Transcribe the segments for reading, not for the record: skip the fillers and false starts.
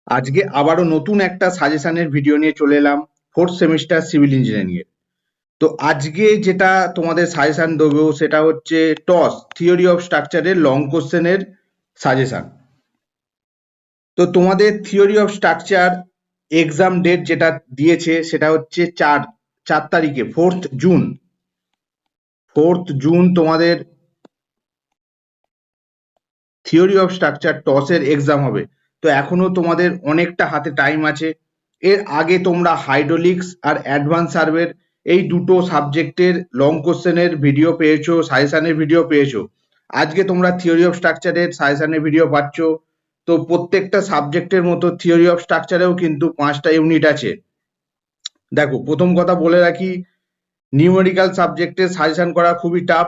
আজকে আবারও নতুন একটা সাজেশনের ভিডিও নিয়ে চলে এলাম ফোর্থ সেমিস্টার সিভিল ইঞ্জিনিয়ারিং এর। তো আজকে যেটা তোমাদের সাজেশন দেবো সেটা হচ্ছে টস থিওরি অফ স্ট্রাকচারের লং কোশ্চেনের সাজেশন। তো তোমাদের theory of structure exam date যেটা দিয়েছে সেটা হচ্ছে চার তারিখে 4th জুন তোমাদের থিওরি অফ স্ট্রাকচার টসের এক্সাম হবে। তো এখনো তোমাদের অনেকটা হাতে টাইম আছে। এর আগে তোমরা হাইড্রোলিক্স আর অ্যাডভান্স সার্ভের এই দুটো সাবজেক্টের লং কোশ্চেনের ভিডিও পেয়েছো, সাজেশনের ভিডিও পেয়েছো। আজকে তোমরা থিওরি অফ স্ট্রাকচারের সাজেশনের ভিডিও পাচ্ছ। তো প্রত্যেকটা সাবজেক্টের মতো থিওরি অফ স্ট্রাকচারেও কিন্তু 5টা ইউনিট আছে। দেখো, প্রথম কথা বলে রাখি, নিউমেরিক্যাল সাবজেক্টের সাজেশন করা খুবই টাফ।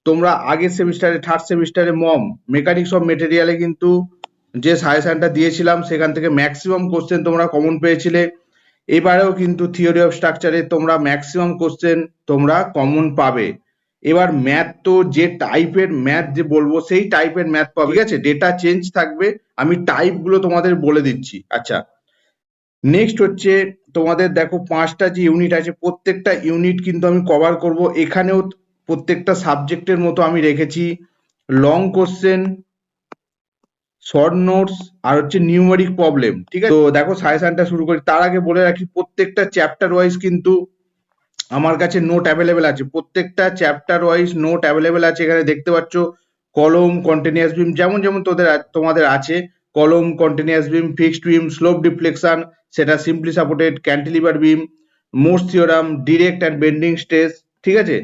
তোমরা আগের সেমিস্টারে থার্ড সেমিস্টারে মেকানিক্স অফ মেটেরিয়ালে কিন্তু যে সাজেশনটা দিয়েছিলাম সেখান থেকে ম্যাক্সিমাম কোশ্চেন তোমরা কমন পেয়েছিলে। এবারেও কিন্তু থিওরি অফ স্ট্রাকচারে তোমরা ম্যাক্সিমাম কোশ্চেন তোমরা কমন পাবে। এবার ম্যাথ তো যে টাইপের ম্যাথ যে বলবো সেই টাইপের ম্যাথ পাবে, ঠিক আছে? ডেটা চেঞ্জ থাকবে, আমি টাইপগুলো তোমাদের বলে দিচ্ছি। আচ্ছা, নেক্সট হচ্ছে তোমাদের দেখো 5টা যে ইউনিট আছে প্রত্যেকটা ইউনিট কিন্তু আমি কভার করব। এখানেও প্রত্যেকটা সাবজেক্টের মতো আমি রেখেছি লং কোশ্চেন, শর্ট নোটস আর হচ্ছে নিউমেরিক প্রবলেম, ঠিক আছে? তো দেখো সাজেশনটা শুরু করি। তার আগে বলে রাখি প্রত্যেকটা চ্যাপ্টার ওয়াইজ কিন্তু আমার কাছে নোট অ্যাভেলেবেল আছে। প্রত্যেকটা চ্যাপ্টার ওয়াইজ নোট অ্যাভেলেবেল আছে। এখানে দেখতে পাচ্ছ কলম, কন্টিনিউয়াস বিম, যেমন যেমন তোমাদের আছে কলম, কন্টিনিউয়াস বিম, ফিক্সড বিম, স্লোপ ডিফ্লেকশন, সেটা simply supported, cantilever beam, Morse theorem, direct and bending stress, ঠিক আছে?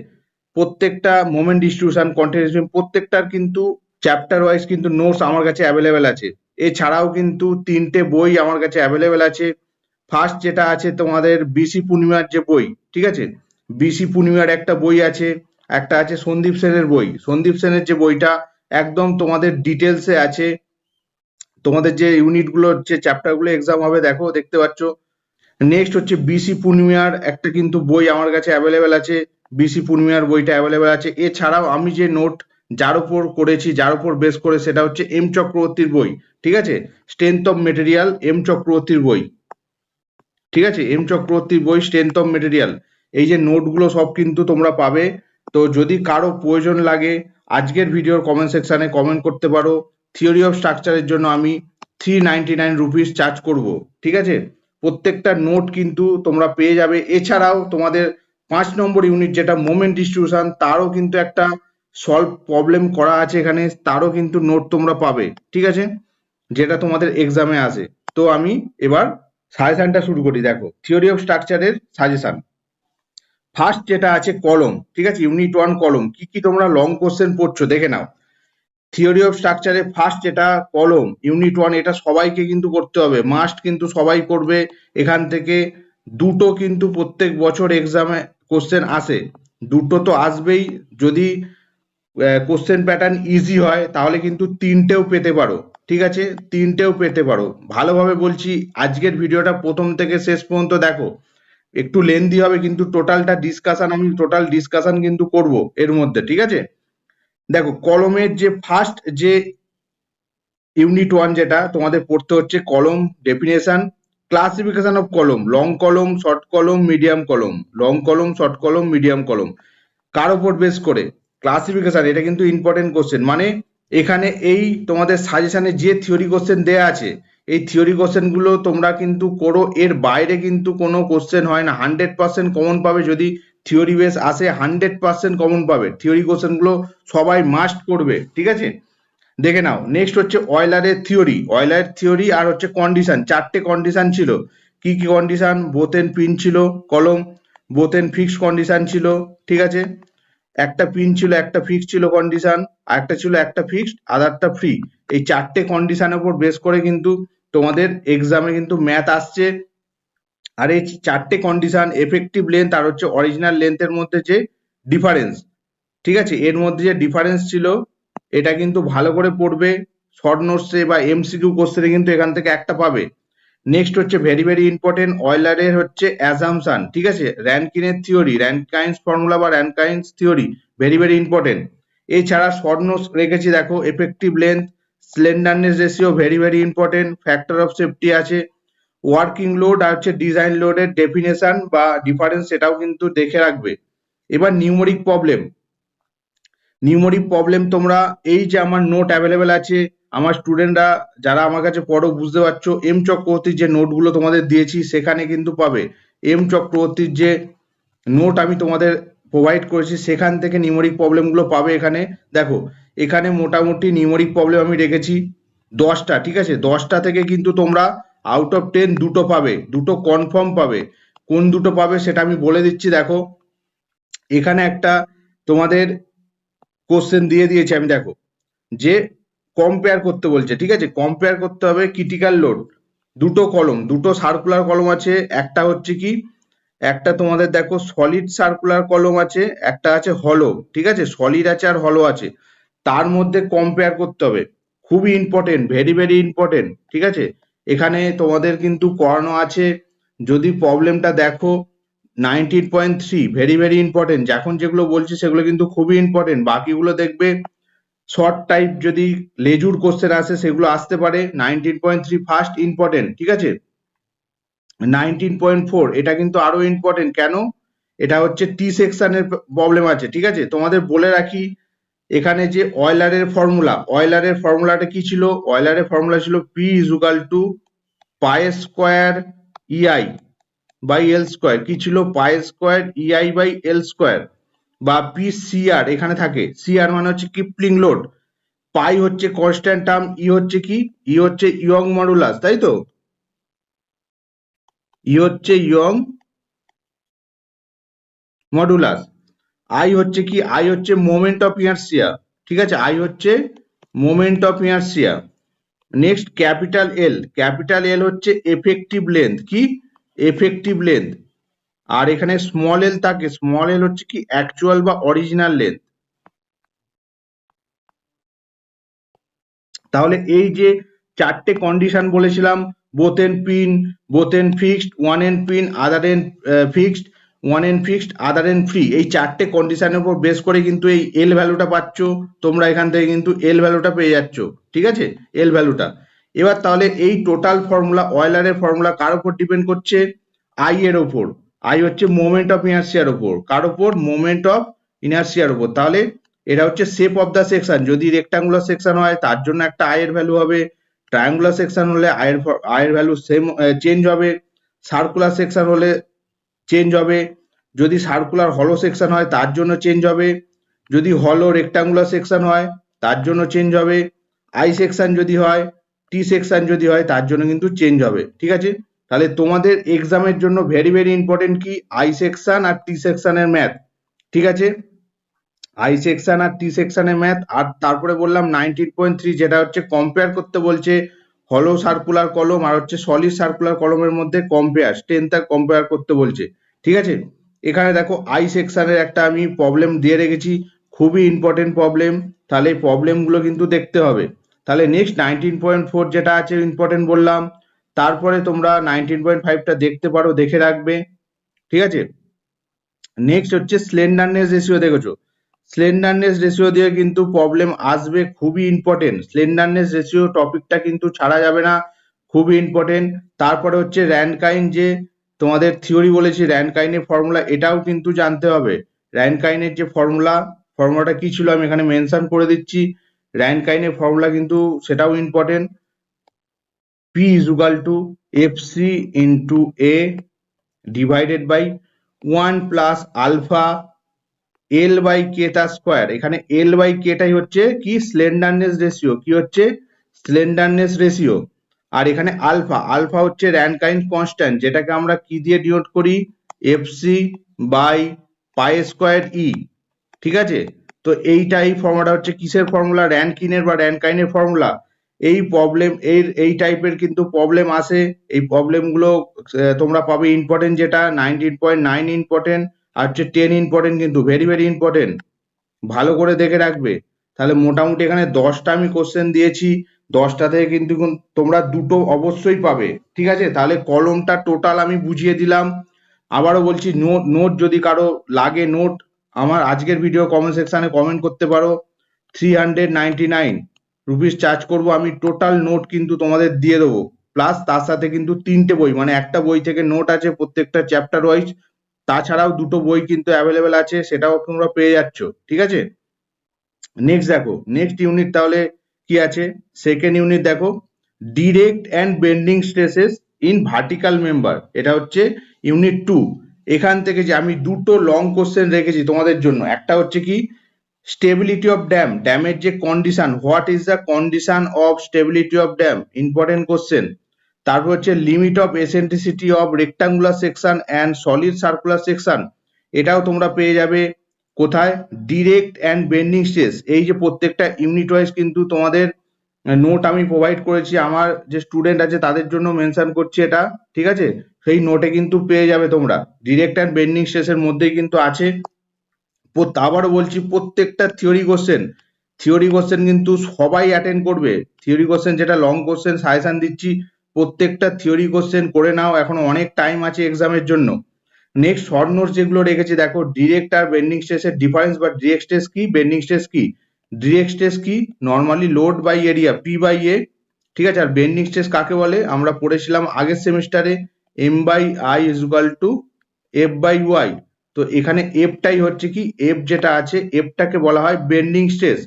প্রত্যেকটা মোমেন্ট ডিস্ট্রিবিউশন, কন্টিনিউয়াস বিম, প্রত্যেকটার কিন্তু চ্যাপ্টার ওয়াইজ কিন্তু নোটস আমার কাছে অ্যাভেলেবেল আছে। এছাড়াও কিন্তু 3টে বই আমার কাছে অ্যাভেলেবেল আছে। ফার্স্ট যেটা আছে তোমাদের বিসি পূর্ণিমার যে বই, ঠিক আছে? বিসি পূর্ণিমার একটা বই আছে, একটা আছে সন্দীপ সেনের বই। সন্দীপ সেনের যে বইটা একদম তোমাদের ডিটেলসে আছে। তোমাদের যে ইউনিটগুলো যে চ্যাপ্টারগুলো এক্সাম হবে দেখো, দেখতে পাচ্ছ। নেক্সট হচ্ছে বিসি পূর্ণিমার একটা কিন্তু বই আমার কাছে অ্যাভেলেবেল আছে। বিসি পূর্ণিমার বইটা অ্যাভেলেবেল আছে। এছাড়াও আমি যে নোট যার উপর করেছি, যার উপর বেস করে, সেটা হচ্ছে এম চক্রবর্তীর বই, ঠিক আছে? স্ট্রেংথ অফ মেটেরিয়াল, এম চক্রবর্তীর বই, ঠিক আছে? এম চক্রবর্তীর বই স্ট্রেংথ অফ মেটেরিয়াল। এই যে নোটগুলো সব কিন্তু তোমরা পাবে। তো যদি কারো প্রয়োজন লাগে আজকের ভিডিওর কমেন্ট সেকশনে কমেন্ট করতে পারো। থিওরি অফ স্ট্রাকচারের জন্য আমি 399 রুপিস চার্জ করব, ঠিক আছে? প্রত্যেকটা নোট কিন্তু তোমরা পেয়ে যাবে। এছাড়াও তোমাদের 5 নম্বর ইউনিট যেটা মোমেন্ট ডিস্ট্রিবিউশন, তারও কিন্তু একটা সলভ প্রবলেম করা আছে এখানে, তারও কিন্তু নোট তোমরা পাবে, ঠিক আছে? যেটা তোমাদের এক্সামে আসে। তো আমি এবার সাজেশনটা শুরু করি। দেখো, থিওরি অফ স্ট্রাকচারের সাজেশন ফার্স্ট যেটা আছে কলম, ঠিক আছে? ইউনিট 1 কলম। কি কি তোমরা লং কোশ্চেন পড়ছো দেখে নাও। থিওরি অফ স্ট্রাকচারে ফার্স্ট যেটা কলম ইউনিট 1, এটা সবাইকে কিন্তু করতে হবে, মাস্ট কিন্তু সবাই করবে। এখান থেকে দুটো কিন্তু প্রত্যেক বছর এক্সামে কোশ্চেন আসে, দুটো তো আসবেই। যদি কোশ্চেন প্যাটার্ন ইজি হয় তাহলে কিন্তু 3টেও পেতে পারো, ঠিক আছে? 3টেও পেতে পারো। ভালোভাবে বলছি, আজকের ভিডিওটা প্রথম থেকে শেষ পর্যন্ত দেখো। একটু লেন্দি হবে কিন্তু টোটাল ডিসকাশন কিন্তু করব এর মধ্যে, ঠিক আছে? দেখো, কলমের যে ফার্স্ট যে ইউনিট 1 যেটা তোমাদের পড়তে হচ্ছে কলম ডেফিনেশন, ক্লাসিফিকেশন অফ কলম, লং কলম, শর্ট কলম, মিডিয়াম কলম, লং কলম, শর্ট কলম, মিডিয়াম কলম, কার উপর বেস করে ক্লাসিফিকেশন। এটা কিন্তু ইম্পর্টেন্ট কোশ্চেন। মানে এখানে এই তোমাদের সাজেশনে যে থিওরি কোশ্চেন দেয়া আছে, এই থিওরি কোশ্চেন গুলো তোমরা কিন্তু করো, এর বাইরে কিন্তু কোনো কোশ্চেন হয় না। 100% কমন পাবে। যদি থিওরি বেস আসে 100% কমন পাবে। থিওরি কোশ্চেন গুলো সবাই মাস্ট করবে, ঠিক আছে? দেখে নাও। নেক্সট হচ্ছে অয়েলারের থিওরি আর হচ্ছে কন্ডিশন। 4টে কন্ডিশন ছিল। কি কি কন্ডিশন? বোথ এন্ড পিন ছিল কলম, বোথ এন্ড ফিক্সড কন্ডিশন ছিল, ঠিক আছে? একটা পিন ছিল, একটা ফিক্সড ছিল কন্ডিশন, আর একটা ছিল একটা ফিক্সড আদারটা ফ্রি। এই 4টে কন্ডিশনের উপর বেস করে কিন্তু তোমাদের এক্সামে কিন্তু ম্যাথ আসছে। আর এই 4টে কন্ডিশন, এফেক্টিভ লেন্থ আর হচ্ছে অরিজিনাল লেন্থের মধ্যে যে ডিফারেন্স, ঠিক আছে? এর মধ্যে যে ডিফারেন্স ছিল এটা কিন্তু ভালো করে পড়বে। শর্ট নোটসে বা এমসিকিউ কোশ্চেনে কিন্তু এখান থেকে একটা পাবে। নেক্সট হচ্ছে ভেরি ভেরি ইম্পর্টেন্ট, অয়েলারের হচ্ছে অ্যাজাম্পশন, ঠিক আছে? র্যানকিনের থিওরি, র্যানকাইন্স ফর্মুলা বা Rankine's theory, very very important. এছাড়া শর্ট নোটস রেখেছি দেখো, effective length, slenderness ratio very very important, factor of safety আছে, ওয়ার্কিং লোড আর হচ্ছে ডিজাইন লোডের ডেফিনেশন বা ডিফারেন্স সেটাও কিন্তু দেখে রাখবে। এবার নিউমরিক প্রবলেম তোমরা এই যে আমার নোট অ্যাভেলেবেল আছে, আমার স্টুডেন্টরা যারা আমার কাছে পড়ো বুঝতে পারছো, এম চক্রবর্তীর যে নোটগুলো তোমাদের দিয়েছি সেখানে কিন্তু পাবে। এম চক্রবর্তীর যে নোট আমি তোমাদের প্রোভাইড করেছি সেখান থেকে নিউমরিক প্রবলেমগুলো পাবে। এখানে দেখো, এখানে মোটামুটি নিউমরিক প্রবলেম আমি রেখেছি 10টা, ঠিক আছে? 10টা থেকে কিন্তু তোমরা আউট অফ 10 দুটো পাবে, দুটো কনফার্ম পাবে। কোন দুটো পাবে সেটা আমি বলে দিচ্ছি। দেখো, এখানে একটা তোমাদের কোশ্চেন দিয়ে দিয়েছি আমি, দেখো যে কম্পেয়ার করতে বলছে, ঠিক আছে? কম্পেয়ার করতে হবে ক্রিটিক্যাল লোড, দুটো কলম, দুটো সার্কুলার কলম আছে, একটা হচ্ছে কি, একটা তোমাদের দেখো সলিড সার্কুলার কলম আছে, একটা আছে হলো, ঠিক আছে? সলিড আছে আর হলো আছে, তার মধ্যে কম্পেয়ার করতে হবে। খুবই ইম্পর্টেন্ট, ভেরি ভেরি ইম্পর্টেন্ট, ঠিক আছে? এখানে তোমাদের কিন্তু করানো আছে, যদি প্রবলেমটা দেখো 19.3 ভেরি ভেরি ইম্পর্টেন্ট। এখন যেগুলো বলছি সেগুলো কিন্তু খুবই ইম্পর্টেন্ট, বাকিগুলো দেখবে শর্ট টাইপ যদি লেজুর কোশ্চেন আসে সেগুলো আসতে পারে। 19.3 ফার্স্ট ইম্পর্টেন্ট, ঠিক আছে? 19.4 এটা কিন্তু আরো ইম্পর্টেন্ট, কেন? এটা হচ্ছে টি সেকশনের প্রবলেম আছে, ঠিক আছে? তোমাদের বলে রাখি, এখানে যে অয়লারের ফর্মুলাটা কি ছিল? অয়লারের ফর্মুলা ছিল P is equal to pi square EI by L square. কি ছিল? Pi square EI by L square, বা পি সিআর এখানে থাকে। সিআর মানে হচ্ছে কিপলিং লোড, পাই হচ্ছে কনস্ট্যান্ট টার্ম, ই হচ্ছে কি, ই হচ্ছে ইয়ং মডুলাস, তাই তো? ই হচ্ছে ইয়ং মডুলাস, আই হচ্ছে কি, আই হচ্ছে মোমেন্ট অফ ইনার্সিয়া, ঠিক আছে? আই হচ্ছে moment of inertia. Next capital এল হচ্ছে এফেক্টিভ লেন্থ, কি এফেক্টিভ লেন্থ। আর এখানে স্মল এল থাকে, স্মল এল হচ্ছে কি অ্যাকচুয়াল বা অরিজিনাল লেন্থ। তাহলে এই যে চারটে কন্ডিশন বলেছিলাম, both end fixed, one end pin other end fixed, one end fixed other end free, এই চারটে কন্ডিশনের উপর বেস করে কিন্তু এই এল ভ্যালুটা পাচ্ছ তোমরা। এখান থেকে কিন্তু এল ভ্যালুটা পেয়ে যাচ্ছ, ঠিক আছে? এল ভ্যালুটা। এবার তাহলে এই টোটাল ফর্মুলা, অয়লারের ফর্মুলা কার উপর ডিপেন্ড করছে? আই এর ওপর। আই হচ্ছে মোমেন্ট অফ ইনার্সিয়ার ওপর, কার ওপর? মোমেন্ট অফ ইনার্সিয়ার ওপর। তাহলে এটা হচ্ছে শেপ অফ দ্য সেকশন, যদি রেক্টাঙ্গুলার সেকশন হয় তার জন্য একটা আই এর ভ্যালু হবে, ট্রায়াঙ্গুলার সেকশন হলে আয়ের ভ্যালু সেম চেঞ্জ হবে, সার্কুলার সেকশন হলে চেঞ্জ হবে, যদি সার্কুলার হলো সেকশন হয় তার জন্য চেঞ্জ হবে, যদি হলো রেক্টাঙ্গুলার সেকশন হয় তার জন্য চেঞ্জ হবে, আই সেকশন যদি হয়, টি সেকশন যদি হয় তার জন্য কিন্তু চেঞ্জ হবে, ঠিক আছে? তাহলে তোমাদের এক্সামের জন্য ভেরি ভেরি ইম্পর্টেন্ট কি, আই সেকশন আর টি সেকশনের ম্যাথ, ঠিক আছে? আই সেকশন আর টি সেকশনের ম্যাথ। আর তারপরে বললাম 19.3 যেটা হচ্ছে কম্পেয়ার করতে বলছে হলো সার্কুলার কলম আর হচ্ছে সলিড সার্কুলার কলমের মধ্যে কম্পেয়ার, স্ট্রেংথ আর কম্পেয়ার করতে বলছে, ঠিক আছে? এখানে দেখো আই সেকশনের একটা আমি প্রবলেম দিয়ে রেখেছি, খুবই ইম্পর্টেন্ট প্রবলেম, তাহলে এই প্রবলেমগুলো কিন্তু দেখতে হবে। তাহলে নেক্সট 19.4 যেটা আছে ইম্পর্টেন্ট বললাম, তারপরে তোমরা 19.5টা দেখতে পারো, দেখে রাখবে, ঠিক আছে? নেক্সট হচ্ছে স্লেন্ডারনেস রেশিও, দেখেছো? স্লেন্ডারনেস রেশিও দিয়ে কিন্তু প্রবলেম আসবে, খুবই ইম্পর্টেন্ট। স্লেন্ডারনেস রেশিও টপিকটা কিন্তু ছাড়া যাবে না, খুবই ইম্পর্টেন্ট। তারপরে হচ্ছে র্যানকাইন, যে তোমাদের থিওরি বলেছি র্যানকাইনের ফর্মুলা, এটাও কিন্তু জানতে হবে। র্যানকাইনের যে ফর্মুলাটা কি ছিল আমি এখানে মেনশন করে দিচ্ছি। র্যানকাইনের ফর্মুলা কিন্তু সেটাও important, P is equal to F C into A divided by 1 plus alpha L by K তার স্কোয়ার। এখানে এল বাই কেটাই হচ্ছে কি, স্লেন্ডারনেস রেশিও, কি হচ্ছে স্লেন্ডারনেস রেশিও। আর এখানে আলফা হচ্ছে র্যানকাইন কনস্ট্যান্ট, যেটাকে আমরা কি দিয়ে ডিনোট করি, এফসি বাই পাই স্কোয়ার ই, ঠিক আছে? তো এই ফর্মুলাটা হচ্ছে কিসের ফর্মুলা? র্যানকিনের বা র্যানকাইনের ফর্মুলা। এই টাইপের কিন্তু প্রবলেম আসে, এই প্রবলেমগুলো তোমরা পাবে। ইম্পর্টেন্ট যেটা 19.9 ইম্পর্টেন্ট, আর হচ্ছে 10 ইম্পর্টেন্ট, কিন্তু ভেরি ভেরি ইম্পর্টেন্ট, ভালো করে দেখে রাখবে। তাহলে মোটামুটি এখানে 10টা আমি কোশ্চেন দিয়েছি, 10টা থেকে কিন্তু তোমরা দুটো অবশ্যই পাবে, ঠিক আছে? তাহলে কলমটা টোটাল আমি বুঝিয়ে দিলাম। আবারও বলছি, নোট যদি কারো লাগে, নোট আমার আজকের ভিডিও কমেন্ট সেকশনে কমেন্ট করতে পারো। 399 রুপিস চার্জ করব, আমি টোটাল নোট কিন্তু তোমাদের দিয়ে দেবো, প্লাস তার সাথে কিন্তু 3টে বই, মানে একটা বই থেকে নোট আছে প্রত্যেকটা চ্যাপ্টার ওয়াইজ, তাছাড়াও 2টো বই কিন্তু অ্যাভেলেবেল আছে, সেটাও তোমরা পেয়ে যাচ্ছ, ঠিক আছে। নেক্সট দেখো, নেক্সট ইউনিট তাহলে কি আছে, সেকেন্ড ইউনিট দেখো, direct and bending stresses in vertical member, এটা হচ্ছে ইউনিট 2। এখান থেকে যে আমি দুটো লং কোশ্চেন রেখেছি তোমাদের জন্য, একটা হচ্ছে কি স্টেবিলিটি অফ ড্যাম, ড্যামের যে condition, what is the condition of stability of dam, important question. তারপর হচ্ছে limit of eccentricity of rectangular section and solid circular section, এটাও তোমরা পেয়ে যাবে কোথায়, ডিরেক্ট অ্যান্ড বেন্ডিং স্ট্রেস। এই যে প্রত্যেকটা ইউনিট ওয়াইজ কিন্তু তোমাদের নোট আমি প্রোভাইড করেছি, আমার যে স্টুডেন্ট আছে তাদের জন্য মেনশন করছি এটা, ঠিক আছে। সেই নোটে কিন্তু পেয়ে যাবে তোমরা, ডিরেক্ট অ্যান্ড বেন্ডিং স্ট্রেসের মধ্যেই কিন্তু আছে। আবারও বলছি, প্রত্যেকটা থিওরি কোশ্চেন কিন্তু সবাই অ্যাটেন্ড করবে। থিওরি কোশ্চেন যেটা লং কোশ্চেন সাজেশন দিচ্ছি, প্রত্যেকটা থিওরি কোশ্চেন করে নাও, এখনো অনেক টাইম আছে এক্সামের জন্য। নেক্সট শর্ট নোটস যেগুলো রেখেছি দেখো, ডিরেক্ট আর বেন্ডিং স্ট্রেসের ডিফারেন্স, বা ডিরেক্ট স্ট্রেস কি, বেন্ডিং স্ট্রেস কি। ডিরেক্ট স্ট্রেস কি, normally load by area, P by A, ঠিক আছে। আর বেন্ডিং স্ট্রেস কাকে বলে, আমরা পড়েছিলাম আগের সেমিস্টারে, M by I is equal to F by Y. তো এখানে এফটাই হচ্ছে কি, এফ যেটা আছে এফটাকে বলা হয় বেন্ডিং স্ট্রেস,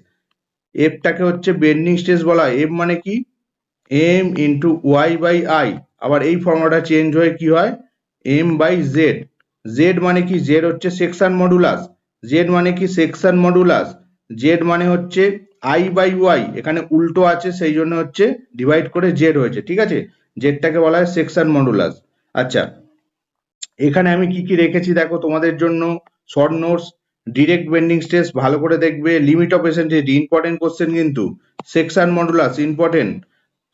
এফটাকে হচ্ছে বেন্ডিং স্ট্রেস বলা হয়। এফ মানে কি, M into Y by I, আবার এই ফর্মুলাটা চেঞ্জ হয়ে কি হয়, এম বাই জেড। জেড মানে কি, জেড হচ্ছে সেকশন মডুলাস, জেড মানে কি সেকশন মডুলাস, জেড মানে হচ্ছে আই বাই ওয়াই, এখানে উল্টো আছে সেই জন্য হচ্ছে ডিভাইড করে জেড হয়েছে, ঠিক আছে। জেডটাকে বলা হয় সেকশন মডুলাস। আচ্ছা, এখানে আমি কি কি রেখেছি দেখো তোমাদের জন্য, short notes, direct bending stress ভালো করে দেখবে, limit of eccentricity important question কিন্তু, section modulus important,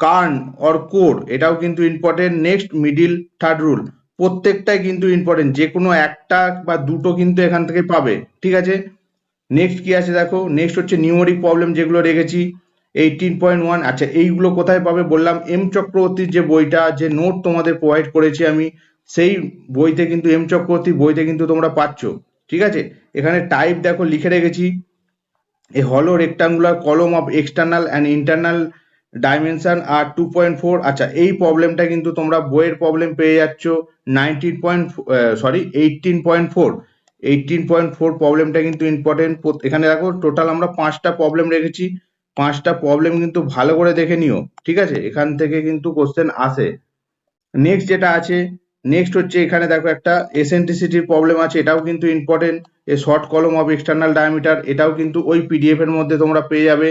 kern or core এটাও কিন্তু important, next middle third rule, প্রত্যেকটাই কিন্তু ইম্পর্টেন্ট, যে কোনো একটা বা দুটো কিন্তু এখান থেকে পাবে, ঠিক আছে। নেক্সট কি আছে দেখো, নেক্সট হচ্ছে নিউমেরিক প্রবলেম যেগুলো রেখেছি 18.1। আচ্ছা, এইগুলো কোথায় পাবে বললাম, এম চক্রবর্তীর যে বইটা, যে নোট তোমাদের প্রোভাইড করেছি আমি, সেই বইতে কিন্তু, এম চক্রবর্তীর বইতে কিন্তু তোমরা পাচ্ছ, ঠিক আছে। এখানে টাইপ দেখো লিখে রেখেছি, এ হলো rectangular column of external and internal dimension আর 2.4। আচ্ছা, এই প্রবলেমটা কিন্তু তোমরা বইয়ের প্রবলেম পেয়ে যাচ্ছ 18.4, 18.4 প্রবলেমটা কিন্তু ইম্পর্টেন্ট। এখানে দেখো টোটাল আমরা 5টা প্রবলেম রেখেছি, 5টা প্রবলেম কিন্তু ভালো করে দেখে নিও, ঠিক আছে, এখান থেকে কিন্তু কোশ্চেন আসে। নেক্সট যেটা আছে, নেক্সট হচ্ছে এখানে দেখো একটা এসেন্ট্রিসিটির প্রবলেম আছে, এটাও কিন্তু ইম্পর্টেন্ট, এ শর্ট কলম অফ এক্সটার্নাল ডায়ামিটার, এটাও কিন্তু ওই পিডিএফ এর মধ্যে তোমরা পেয়ে যাবে,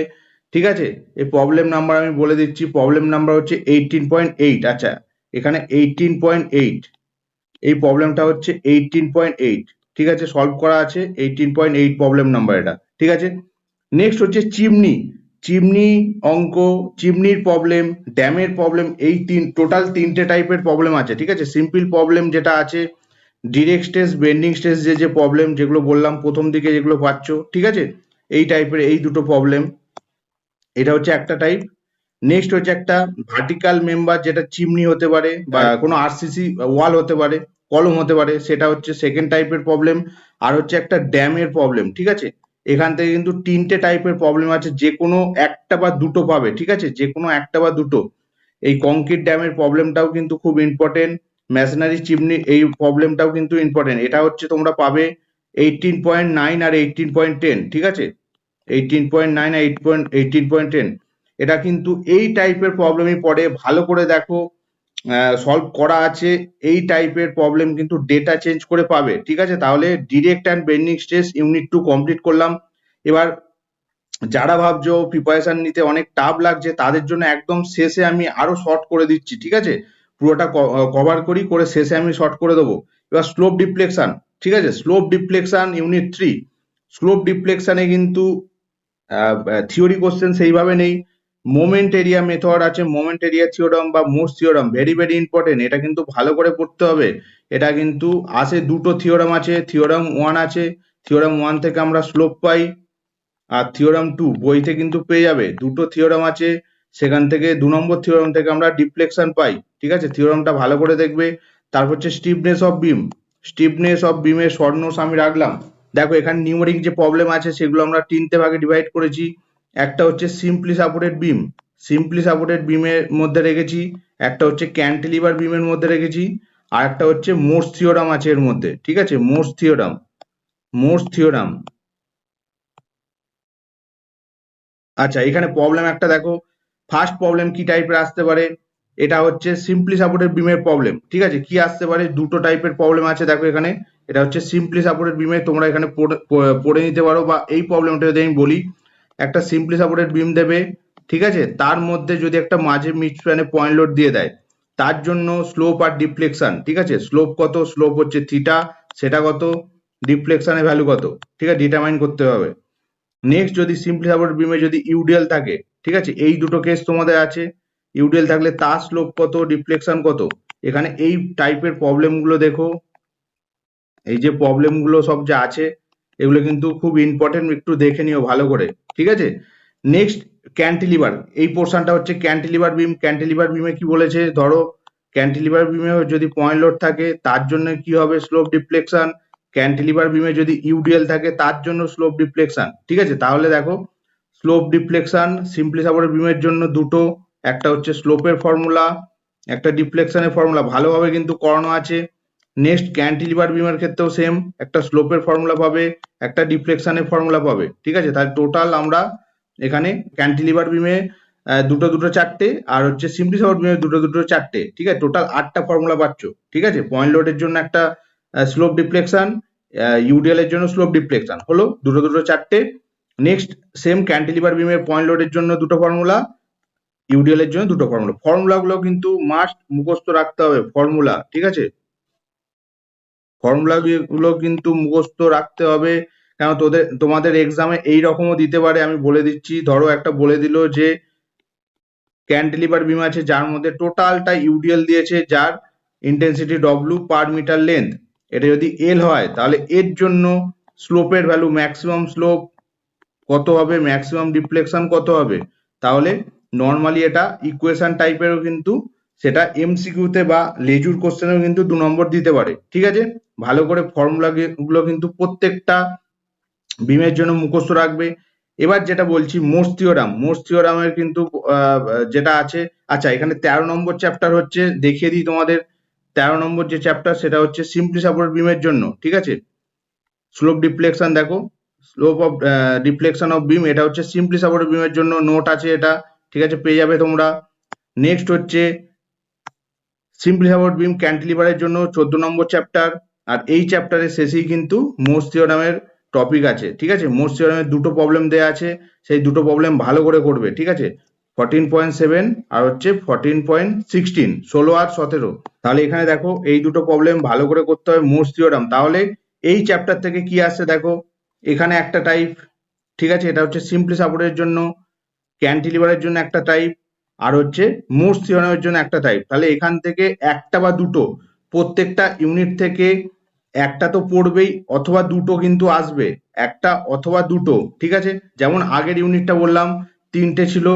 ঠিক আছে। এই প্রবলেম নাম্বার আমি বলে দিচ্ছি, প্রবলেম নাম্বার হচ্ছে 18.8। আচ্ছা, এখানে 18.8, এই প্রবলেমটা হচ্ছে 18.8, ঠিক আছে, সলভ করা আছে 18.8 প্রবলেম নাম্বার এটা, ঠিক আছে। নেক্সট হচ্ছে চিমনি, চিমনি অঙ্ক, চিমনির প্রবলেম, ড্যামের প্রবলেম, এই টোটাল 3টে টাইপের প্রবলেম আছে, ঠিক আছে। সিম্পল প্রবলেম যেটা আছে, ডিরেক্ট স্ট্রেস, বেন্ডিং স্ট্রেস, যে প্রবলেম যেগুলো বললাম প্রথম দিকে যেগুলো পাচ্ছ, ঠিক আছে, এই টাইপের এই দুটো প্রবলেম, এটা হচ্ছে একটা টাইপ। নেক্সট হচ্ছে একটা ভার্টিক্যাল মেম্বার, যেটা চিমনি হতে পারে বা কোনো আরসিসি ওয়াল হতে পারে, কলম হতে পারে, সেটা হচ্ছে সেকেন্ড টাইপের প্রবলেম। আর হচ্ছে একটা ড্যামের প্রবলেম, ঠিক আছে। এখান থেকে কিন্তু 3টে টাইপের প্রবলেম আছে, যে কোনো একটা বা দুটো পাবে, ঠিক আছে, যে কোনো একটা বা দুটো। এই কংক্রিট ড্যামের প্রবলেমটাও কিন্তু খুব ইম্পর্টেন্ট, মেশনারি চিমনি এই প্রবলেমটাও কিন্তু ইম্পর্টেন্ট, এটা হচ্ছে তোমরা পাবে 18.9 আর 18.10, ঠিক আছে, 18.9 আর 18.10, এটা কিন্তু এই টাইপের প্রবলেমই পড়ে, ভালো করে দেখো, সলভ করা আছে, এই টাইপের প্রবলেম কিন্তু ডেটা চেঞ্জ করে পাবে, ঠিক আছে। তাহলে direct and bending stress unit 2 complete করলাম। এবার যারা ভাবছো প্রিপারেশন নিতে অনেক টাফ লাগছে, তাদের জন্য একদম শেষে আমি আরো শর্ট করে দিচ্ছি, ঠিক আছে, পুরোটা কভার করে শেষে আমি শর্ট করে দেবো। এবার স্লোপ ডিফ্লেকশন, ঠিক আছে, স্লোপ ডিফ্লেকশন ইউনিট 3, স্লোপ ডিফ্লেকশনে কিন্তু থিওরি কোশ্চেন সেইভাবে নেই, মোমেন্ট এরিয়া মেথড আছে, মোমেন্ট এরিয়া থিওরাম বা মোস থিওরাম, ভেরি ভেরি ইম্পর্টেন্ট, এটা কিন্তু ভালো করে পড়তে হবে। এটা কিন্তু আসে, দুটো থিওরাম আছে, থিওরাম 1 আছে, থিওরাম 1 থেকে আমরা স্লোপ পাই, আর থিওরাম 2 বইতে কিন্তু পেয়ে যাবে, দুটো থিওরাম আছে, সেখান থেকে 2 নম্বর থিওরাম থেকে আমরা ডিফ্লেকশন পাই, ঠিক আছে, থিওরামটা ভালো করে দেখবে। তারপর হচ্ছে stiffness of beam, stiffness of বিমের শর্ট নোটস আমি রাখলাম। দেখো এখানে নিউমেরিক যে প্রবলেম আছে সেগুলো আমরা 3টে ভাগে ডিভাইড করেছি, একটা হচ্ছে simply supported beam, simply supported বিমের মধ্যে রেখেছি, একটা হচ্ছে ক্যান্টিলিভার বিমের মধ্যে রেখেছি, আর একটা হচ্ছে মোর্স থিওরাম আছে এর মধ্যে, ঠিক আছে, মোর্স থিওরাম, মোর্স থিওরাম। আচ্ছা, এখানে প্রবলেম একটা দেখো, ফার্স্ট প্রবলেম কি টাইপের আসতে পারে, এটা হচ্ছে সিম্পলি সাপোর্টেড বিমের প্রবলেম, ঠিক আছে, কি আসতে পারে, দুটো টাইপের প্রবলেম আছে দেখো এখানে, এটা হচ্ছে সিম্পলি সাপোর্টেড বিমে, তোমরা এখানে পড়ে নিতে পারো, বা এই প্রবলেমটা যদি আমি বলি, একটা সিম্পলি সাপোর্টেড বিম দেবে, ঠিক আছে, তার মধ্যে যদি একটা মাঝে মিড স্প্যানে পয়েন্ট লোড দিয়ে দেয়, তার জন্য স্লোপ আর ডিফ্লেকশন, ঠিক আছে, স্লোপ কত, স্লোপ হচ্ছে থিটা, সেটা কত, ডিফ্লেকশনের ভ্যালু কত, ঠিক আছে, ডিটারমাইন করতে হবে। নেক্সট যদি সিম্পলি সাপোর্টেড বিমে যদি ইউডিএল থাকে, ঠিক আছে, এই দুটো কেস তোমাদের আছে, ইউডিএল থাকলে তার স্লোপ কত, ডিফ্লেকশন কত, এখানে এই টাইপের প্রবলেম গুলো দেখো, এই যে প্রবলেম গুলো সব যে আছে, এগুলো কিন্তু খুব ইম্পর্টেন্ট, একটু দেখে নিও ভালো করে, ঠিক আছে। নেক্সট ক্যান্টিলিভার, এই পোর্শনটা হচ্ছে ক্যান্টিলিভার বিম, ক্যান্টিলিভার বিমে কি বলেছে, ধরো ক্যান্টিলিভার বিমে যদি পয়েন্ট লোড থাকে তার জন্য কি হবে, স্লোপ ডিফ্লেকশন, ক্যান্টিলিভার বিমে যদি ইউডিএল থাকে তার জন্য স্লোপ ডিফ্লেকশন, ঠিক আছে, তাহলে দেখো স্লোপ ডিফ্লেকশন সিম্পলি সাপোর্টেড বিমের জন্য দুটো, একটা হচ্ছে স্লোপের ফর্মুলা, একটা ডিফ্লেকশনের ফর্মুলা, ভালোভাবে কিন্তু করানো আছে। নেক্সট ক্যান্টিলিভার বিমের ক্ষেত্রেও সেম, একটা স্লোপের ফর্মুলা পাবে, একটা ডিফ্লেকশনের ফর্মুলা পাবে, ঠিক আছে, তাহলে টোটাল আমরা এখানে ক্যান্টিলিভার বিমে দুটো দুটো চারটে, আর হচ্ছে সিম্পলি সাপোর্ট বিমে দুটো দুটো চারটে, ঠিক আছে, টোটাল 8টা ফর্মুলা পাচ্ছ, ঠিক আছে, পয়েন্ট লোডের জন্য একটা স্লোপ ডিফ্লেকশন, ইউডিএল এর জন্য স্লোপ ডিফ্লেকশন, হলো দুটো দুটো চারটে। নেক্সট সেম ক্যান্টিলিভার বিমের পয়েন্ট লোডের জন্য দুটো ফর্মুলা, ইউডিএল এর জন্য দুটো ফর্মুলা, ফর্মুলা গুলো কিন্তু মাস্ট মুখস্থ রাখতে হবে, ফর্মুলা, ঠিক আছে, ফর্মুলা গুলো কিন্তু মুখস্থ রাখতে হবে, কেন তোমাদের এক্সামে এই রকমও দিতে পারে, আমি বলে দিচ্ছি, ধরো একটা বলে দিল যে ক্যান্টিলিভার বিম আছে যার মধ্যে টোটালটা ইউডিএল দিয়েছে, যার intensity W per metre length, এটা যদি এল হয় তাহলে এর জন্য স্লোপের ভ্যালু, ম্যাক্সিমাম স্লোপ কত হবে, ম্যাক্সিমাম ডিফ্লেকশন কত হবে, তাহলে নর্মালি এটা ইকুয়েশন টাইপেরও কিন্তু সেটা এমসিকিউতে বা লেজুর কোশ্চেনেও কিন্তু 2 নম্বর দিতে পারে, ঠিক আছে, ভালো করে ফর্মুলা গুলো কিন্তু প্রত্যেকটা বিমের জন্য মুখস্থ রাখবে। এবার যেটা বলছি মোর্স থিওরাম, মোর্স থিওরামের কিন্তু যেটা আছে, আচ্ছা এখানে 13 নম্বর চ্যাপ্টার হচ্ছে, দেখিয়ে দিই তোমাদের, 13 নম্বর যে চ্যাপ্টার সেটা হচ্ছে সিম্পলি সাপোর্টেড বিমের জন্য, ঠিক আছে, স্লোপ ডিফ্লেকশন দেখো, স্লোপ অফ ডিফ্লেকশন অফ বিম, এটা হচ্ছে সিম্পলি সাপোর্টেড বিমের জন্য নোট আছে এটা, ঠিক আছে, পেয়ে যাবে তোমরা। নেক্সট হচ্ছে সিম্পলি সাপোর্টেড বিম ক্যান্টিলিভারের জন্য 14 নম্বর চ্যাপ্টার, আর এই চ্যাপ্টারের শেষেই কিন্তু মোর্স থিওরামের টপিক আছে, ঠিক আছে, মোর্স থিওরামের দুটো প্রবলেম দেয়া আছে, সেই দুটো প্রবলেম ভালো করে করবে, ঠিক আছে, 14.7 আর হচ্ছে 14.16, 16 আর 17, তাহলে এখানে দেখো এই দুটো প্রবলেম ভালো করে করতে হবে, মোর্স থিওরাম, তাহলে এই চ্যাপ্টার থেকে কি আসছে দেখো, এখানে একটা টাইপ, ঠিক আছে, এটা হচ্ছে সিম্পলি সাপোর্টের জন্য, ক্যান্টিলিভারের জন্য একটা টাইপ, আর হচ্ছে মোর্স থিওরামের জন্য একটা টাইপ, তাহলে এখান থেকে একটা বা দুটো প্রত্যেকটা ইউনিট থেকে একটা তো পড়বেই, অথবা দুটো কিন্তু আসবে, একটা অথবা দুটো, ঠিক আছে, যেমন আগের ইউনিটটা বললাম তিনটে ছিল,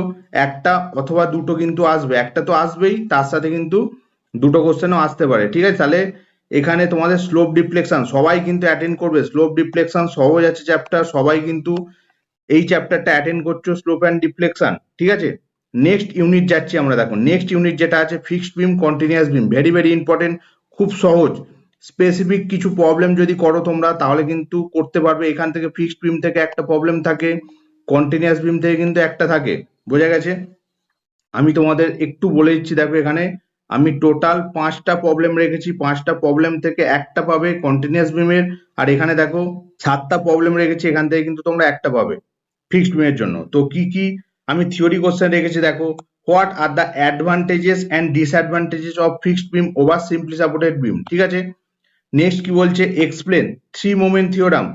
একটা অথবা দুটো কিন্তু আসবে, একটা তো আসবেই, তার সাথে কিন্তু দুটো কোশ্চেনও আসতে পারে, ঠিক আছে, তাহলে এখানে তোমাদের স্লোপ ডিফ্লেকশন সবাই কিন্তু অ্যাটেন্ড করবে, স্লোপ ডিফ্লেকশন সহজ আছে চ্যাপ্টার, সবাই কিন্তু এই চ্যাপ্টারটা অ্যাটেন্ড করছো, স্লোপ অ্যান্ড ডিফ্লেকশন, ঠিক আছে। নেক্সট ইউনিট যাচ্ছি আমরা, দেখো নেক্সট ইউনিট যেটা আছে ফিক্সড বিম কন্টিনিউয়াস বিম, ভেরি ভেরি ইম্পর্টেন্ট, খুব সহজ, স্পেসিফিক কিছু প্রবলেম যদি করো তোমরা তাহলে কিন্তু করতে পারবে, এখান থেকে ফিক্সড বিম থেকে একটা প্রবলেম থাকে, কন্টিনিউয়াস বিম থেকে কিন্তু একটা থাকে, বোঝা গেছে। আমি তোমাদের একটু বলে দিচ্ছি, দেখো এখানে আমি টোটাল 5টা প্রবলেম রেখেছি, 5টা প্রবলেম থেকে একটা পাবে কন্টিনিউয়াস বিমের, আর এখানে দেখো 7টা প্রবলেম রেখেছি, এখান থেকে কিন্তু তোমরা একটা পাবে ফিক্সড বিমের জন্য। তো কি কি আমি থিওরি কোশ্চেন রেখেছি দেখো, what are the advantages and disadvantages of fixed beam over simply supported বিম, ঠিক আছে। নেক্সট কি বলছে, explain three moment theorem,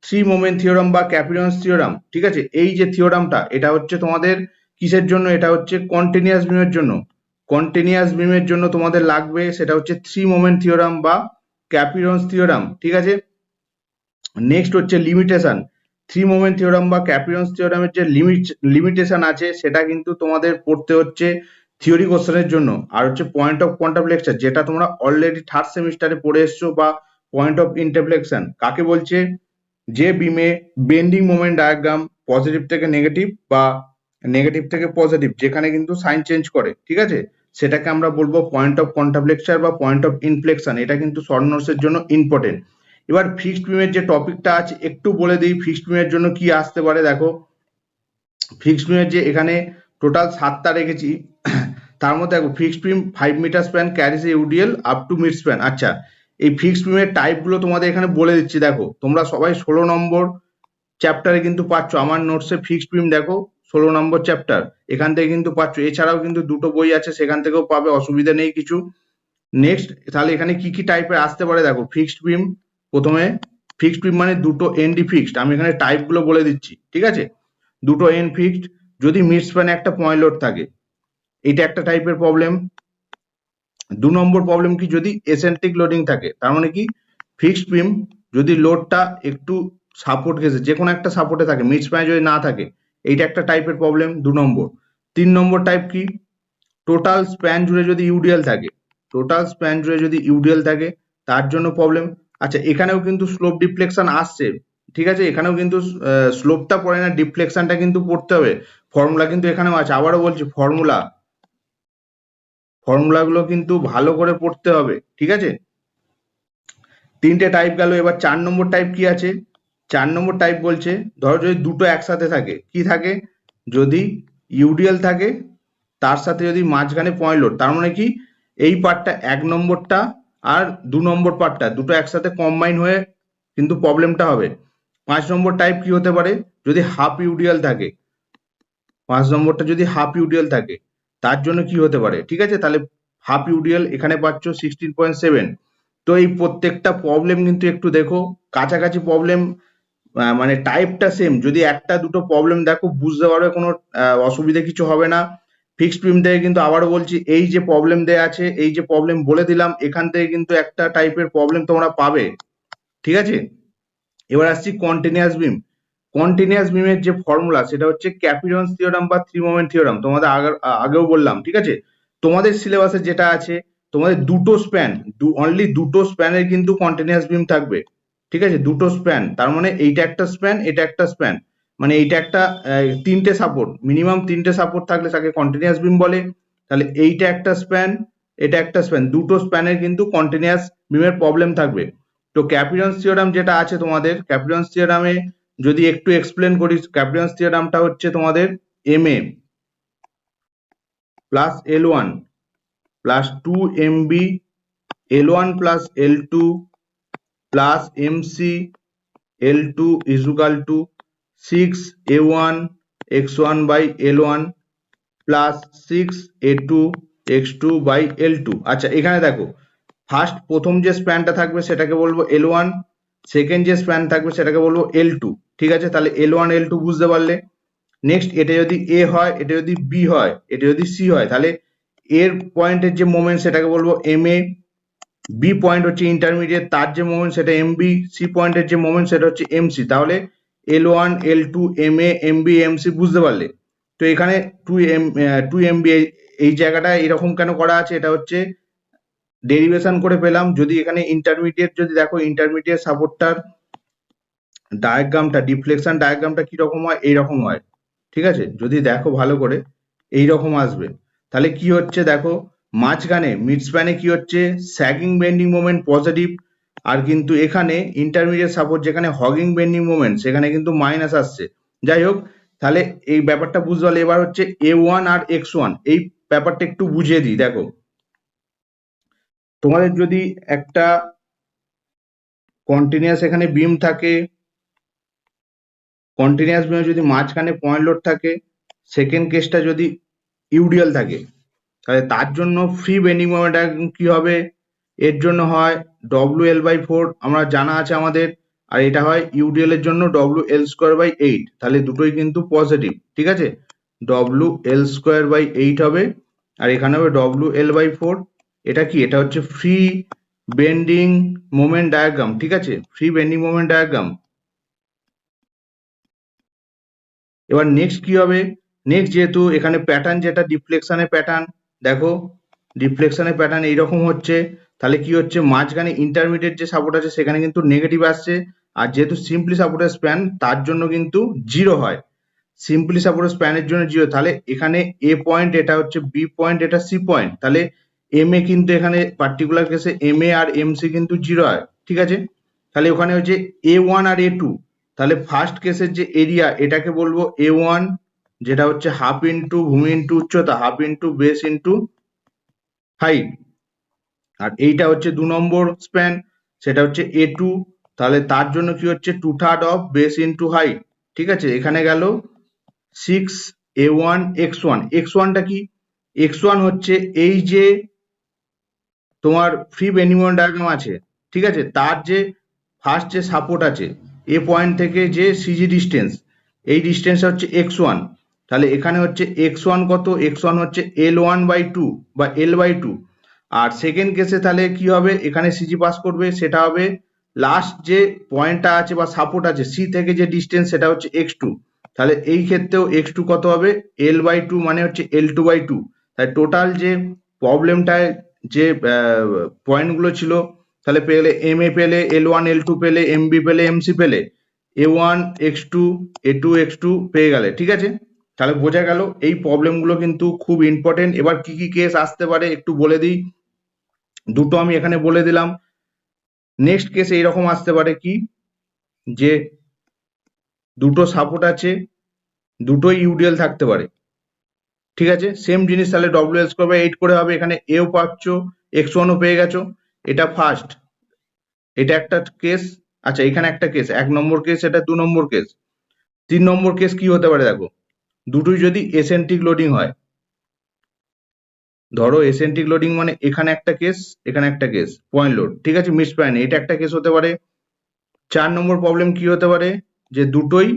three moment theorem বা ক্যাপিলন্স থিওরাম, ঠিক আছে, এই যে থিওরামটা এটা হচ্ছে তোমাদের কিসের জন্য, এটা হচ্ছে কন্টিনিউয়াস বিমের জন্য, কন্টিনিউয়াস বিমের জন্য তোমাদের লাগবে, সেটা হচ্ছে থ্রি মোমেন্ট থিওরাম বা ক্যাপিলন্স থিওরাম, ঠিক আছে। নেক্সট হচ্ছে লিমিটেশন, থ্রি মোমেন্ট থিওরাম বা ক্যাপিলন্স থিওরামের যে লিমিটেশন আছে সেটা কিন্তু তোমাদের পড়তে হচ্ছে থিওরি কোশ্চেনের জন্য, আর হচ্ছে পয়েন্ট অফ কোয়ান্টাম লেকচার, যেটা তোমরা অলরেডি থার্ড সেমিস্টারে পড়ে এসছো, বা পয়েন্ট অফ ইন্টারফ্লেকশন কাকে বলছে, যে বিমে বেন্ডিং মোমেন্ট ডায়াগ্রাম পজিটিভ থেকে নেগেটিভ বা নেগেটিভ থেকে পজিটিভ যেখানে কিন্তু সাইন চেঞ্জ করে, ঠিক আছে, সেটাকে আমরা বলবো পয়েন্ট অফ কন্টাফ্লেকচার বা পয়েন্ট অফ ইনফ্লেকশন। এটা কিন্তু শর্ট নোটসের জন্য ইম্পর্টেন্ট। এবার ফিক্সড বিমের যে টপিকটা আছে একটু বলে দিই, ফিক্সড বিমের জন্য কি আসতে পারে। দেখো ফিক্সড বিমের যে এখানে টোটাল 7টা রেখেছি, তার মধ্যে দেখো fixed beam 5 metre span carries a UDL up to mid span. আচ্ছা, এই ফিক্সড বিমের টাইপ গুলো তোমাদের এখানে বলে দিচ্ছি। দেখো তোমরা সবাই 16 নম্বর চ্যাপ্টারে কিন্তু পাচ্ছ, আমার নোটসে ফিক্সড বিম দেখো 16 নম্বর চ্যাপ্টার, এখান থেকে কিন্তু পাচ্ছ। এছাড়াও কিন্তু দুটো বই আছে, সেখান থেকেও পাবে, অসুবিধা নেই কিছু। নেক্সট তাহলে এখানে কি কি টাইপের আসতে পারে দেখো। ফিক্সড বিম, প্রথমে ফিক্সড বিম মানে দুটো এন্ডই ফিক্সড, আমি এখানে টাইপ গুলো বলে দিচ্ছি, ঠিক আছে। দুটো এন্ড ফিক্সড, যদি মিড স্প্যানে একটা পয়েন্ট লোড থাকে, এটা একটা টাইপের প্রবলেম। 2 নম্বর প্রবলেম কি, যদি এসেন্ট্রিক লোডিং থাকে, তার মানে কি ফিক্সড বিম যদি লোডটা একটু সাপোর্ট গেছে, যে কোনো একটা সাপোর্টে থাকে, মিড স্প্যানে যদি না থাকে, এইটা একটা টাইপের প্রবলেম 2 নম্বর। 3 নম্বর টাইপ কি, টোটাল স্প্যান জুড়ে যদি ইউডিএল থাকে, টোটাল স্প্যান জুড়ে যদি ইউডিএল থাকে, তার জন্য প্রবলেম। আচ্ছা, এখানেও কিন্তু স্লোপ ডিফ্লেকশন আসছে, ঠিক আছে, এখানেও কিন্তু স্লোপটা পড়ে না, ডিফ্লেকশনটা কিন্তু পড়তে হবে। ফর্মুলা কিন্তু এখানেও আছে, আবারও বলছি ফর্মুলাগুলো কিন্তু ভালো করে পড়তে হবে, ঠিক আছে। 3টে টাইপ গেল। এবার 4 নম্বর টাইপ কি আছে, 4 নম্বর টাইপ বলছে ধরো যদি দুটো একসাথে থাকে, কি থাকে, যদি ইউডিএল থাকে তার সাথে যদি মাঝখানে পয়েন্ট লোড, তার মানে কি এই পার্টটা 1 নম্বরটা আর 2 নম্বর পার্টটা দুটো একসাথে কম্বাইন হয়ে কিন্তু প্রবলেমটা হবে। 5 নম্বর টাইপ কি হতে পারে, যদি হাফ ইউডিএল থাকে, 5 নম্বরটা যদি হাফ ইউডিএল থাকে, তার জন্য কি হতে পারে, ঠিক আছে। তাহলে হাফ ইউডিএল এখানে পাচ্ছ 16.7। তো এই প্রত্যেকটা প্রবলেম কিন্তু একটু দেখো, কাছাকাছি প্রবলেম, মানে টাইপটা সেম, যদি একটা দুটো প্রবলেম দেখো বুঝতে পারবে, কোনো অসুবিধা কিছু হবে না। ফিক্সড বিম থেকে কিন্তু আবারও বলছি, এই যে প্রবলেম দেয়া আছে, এই যে প্রবলেম বলে দিলাম, এখান থেকে কিন্তু একটা টাইপের প্রবলেম তোমরা পাবে, ঠিক আছে। এবার আসছি কন্টিনিউয়াস বিম। কন্টিনিউয়াস বিমের যে ফর্মুলা সেটা হচ্ছে ক্যাপিরন্স থিওরাম বা থ্রি মোমেন্ট থিওরাম, তোমাদের আগেও বললাম, ঠিক আছে। তোমাদের সিলেবাসে যেটা আছে, তোমাদের দুটো স্প্যান, অনলি দুটো স্প্যানের কিন্তু কন্টিনিউয়াস বিম থাকবে, ঠিক আছে, দুটো স্প্যান, তার মানে এইটা একটা স্প্যান, এটা একটা স্প্যান, মানে এইটা একটা 3টে সাপোর্ট, মিনিমাম 3টে সাপোর্ট থাকলে তাকে কন্টিনিউয়াস বিম বলে। তাহলে এইটা একটা স্প্যান, এটা একটা স্প্যান, দুটো স্প্যানের কিন্তু কন্টিনিউয়াস বিমের প্রবলেম থাকবে। তো ক্যাপিরন্স থিওরাম যেটা আছে তোমাদের, ক্যাপিরন্স থিওরামে যদি একটু এক্সপ্লেন করি, ক্যাপিরন্স থিওরামটা হচ্ছে তোমাদের MA plus L1 plus 2MB L1 plus L2 plus MC L2 is equal to 6A1 x1 by L1 plus 6A2 x2 by L2। আচ্ছা, এখানে দেখো ফার্স্ট প্রথম যে স্প্যানটা থাকবে সেটাকে বলবো L1, সেকেন্ড যে স্প্যান থাকবে সেটাকে বলবো L2, ঠিক আছে। তাহলে L1 L2 বুঝতে পারলে। নেক্সট এটা যদি A হয়, এটা যদি B হয়, এটা যদি C হয়, তাহলে এর পয়েন্টের যে মোমেন্ট সেটাকে বলবো MA, বি পয়েন্ট হচ্ছে ইন্টারমিডিয়েট, তার যে মোমেন্ট সেটা এমবি, সি পয়েন্টের যে মোমেন্ট সেটা হচ্ছে এমসি। তাহলে L1 L2 MA MB MC বুঝতে পারলে। তো এখানে 2 MB এই জায়গাটা এরকম কেন করা আছে, এটা হচ্ছে ডেরিভেশন করে পেলাম। যদি এখানে ইন্টারমিডিয়েট যদি দেখো, ইন্টারমিডিয়েট সাপোর্টটার ডায়াগ্রামটা, ডিফ্লেকশন ডায়াগ্রামটা কি রকম হয়, এইরকম হয়, ঠিক আছে, যদি দেখো ভালো করে এইরকম আসবে। তাহলে কি হচ্ছে দেখো, মাঝখানে মিড স্প্যানে কি হচ্ছে, স্যাগিং বেন্ডিং মোমেন্ট পজিটিভ, আর কিন্তু এখানে ইন্টারমিডিয়েট সাপোর্ট যেখানে হগিং বেন্ডিং মোমেন্ট সেখানে কিন্তু মাইনাস আসছে। যাই হোক, তাহলে এই ব্যাপারটা বুঝতে পারলে। এবার হচ্ছে A1 আর X1, এই ব্যাপারটা একটু বুঝিয়ে দিই। দেখো তোমাদের যদি একটা কন্টিনিউয়াস এখানে বিম থাকে, কন্টিনিউয়াস বিমে যদি মাঝখানে পয়েন্ট লোড থাকে, সেকেন্ড কেসটা যদি ইউডিএল থাকে, তাহলে তার জন্য ফ্রি বেন্ডিং মোমেন্ট কি হবে, এর জন্য হয় WL/4, আমরা জানা আছে আমাদের, আর এটা হয় ইউডিএল এর জন্য WL²/8, তাহলে দুটোই কিন্তু পজিটিভ, ঠিক আছে, WL²/8 হবে, আর এখানে হবে WL/4। এটা কি, এটা হচ্ছে ফ্রি বেন্ডিং মোমেন্ট ডায়াগ্রাম, ঠিক আছে, ফ্রি বেন্ডিং মোমেন্ট ডায়াগ্রাম। এবার নেক্সট কি হবে, নেক্সট যেহেতু এখানে প্যাটার্ন যেটা ডিফ্লেকশনের প্যাটার্ন, দেখো ডিফ্লেকশনের প্যাটার্ন এইরকম হচ্ছে, তাহলে কি হচ্ছে, মাঝখানে ইন্টারমিডিয়েট যে সাপোর্ট আছে সেখানে কিন্তু নেগেটিভ আসছে, আর যেহেতু সিম্পলি সাপোর্টেড স্প্যান তার জন্য কিন্তু 0 হয়। সিম্পলি সাপোর্টেড স্প্যানের জন্য 0, তাহলে এখানে এ পয়েন্ট, এটা হচ্ছে বি পয়েন্ট, এটা সি পয়েন্ট, তাহলে এম এ কিন্তু এখানে পার্টিকুলার কেসে M A R M C কিন্তু 0 হয়, ঠিক আছে। তাহলে ওখানে হচ্ছে A1 আর A2, তাহলে ফার্স্ট কেসের যে এরিয়া এটাকে বলবো A1, যেটা হচ্ছে হাফ ইন্টু ভূমি ইন্টু উচ্চতা, half into base into height. আর এইটা হচ্ছে 2 নম্বর স্প্যান, সেটা হচ্ছে A2, তাহলে তার জন্য কি হচ্ছে 2/3 অফ বেস ইন্টু হাইট, ঠিক আছে। এখানে গেল 6A1 x1, x1টা কি, x1 হচ্ছে এই যে তোমার ফ্রি বেনিমন ডায়াগ্রাম আছে, ঠিক আছে, তার যে ফার্স্ট যে সাপোর্ট আছে এ পয়েন্ট থেকে যে সিজি ডিস্টেন্স, এই ডিস্টেন্স হচ্ছে x1, তাহলে এখানে হচ্ছে x1 কত, x1 হচ্ছে L1/2 বা L/2। আর সেকেন্ড কেসে তাহলে কি হবে, এখানে সিজি পাস করবে, সেটা হবে লাস্ট যে পয়েন্টটা আছে বা সাপোর্ট আছে সি থেকে যে ডিস্টেন্স, সেটা হচ্ছে x2, তাহলে এই ক্ষেত্রেও x2 কত হবে, L/2 মানে হচ্ছে L2/2। তাই টোটাল যে প্রবলেমটায় যে পয়েন্টগুলো ছিল, তাহলে পেলে এম এ পেলে L1 L2 পেলে, এম বি পেলে, এম সি পেলে, A1 x2 A2 x2 পেয়ে গেলে, ঠিক আছে। তাহলে বোঝা গেল এই প্রবলেমগুলো কিন্তু খুব ইম্পর্টেন্ট। এবার কি কি কেস আসতে পারে একটু বলে দিই, দুটো আমি এখানে বলে দিলাম। নেক্সট কেস এইরকম আসতে পারে কি, যে দুটো সাপোর্ট আছে, দুটোই ইউডিএল থাকতে পারে, ঠিক আছে। সেম জিনিস, তাহলে ডব্লিউ স্কোয়ার বাই 8 করে হবে, এখানে এও পাচ্ছ x1ও পেয়ে গেছো, এটা ফার্স্ট, এটা একটা কেস। আচ্ছা এখানে একটা কেস, 1 নম্বর কেস, এটা 2 নম্বর কেস। 3 নম্বর কেস কি হতে পারে দেখো, দুটোই যদি এসেন্ট্রিক লোডিং হয়, ধরো এসেন্ট্রিক লোডিং মানে এখানে একটা কেস, এখানে একটা কেস পয়েন্ট লোড, ঠিক আছে, মিড স্প্যান, এটা একটা কেস হতে পারে। 4 নম্বর প্রবলেম কি হতে পারে, যে দুটোই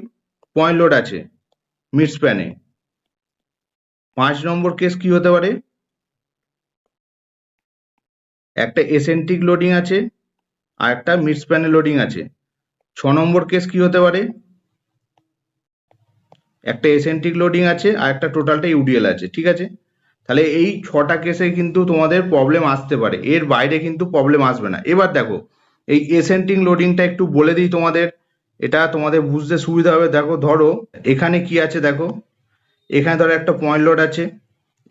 পয়েন্ট লোড আছে মিড স্প্যানে। 5 নম্বর কেস কি হতে পারে, একটা এসেন্ট্রিক লোডিং আছে আর একটা মিড স্প্যানে লোডিং আছে। 6 নম্বর কেস কি হতে পারে, একটা এসেন্ট্রিক লোডিং আছে আর একটা টোটালটা ইউডিএল আছে, ঠিক আছে। তাহলে এই 6টা কেসে কিন্তু তোমাদের প্রবলেম আসতে পারে, এর বাইরে কিন্তু প্রবলেম আসবে না। এবার দেখো এই এসেন্ট্রিক লোডিংটা একটু বলে দিই তোমাদের, এটা তোমাদের বুঝতে সুবিধা হবে। দেখো ধরো এখানে কি আছে, দেখো এখানে ধরো একটা পয়েন্ট লোড আছে,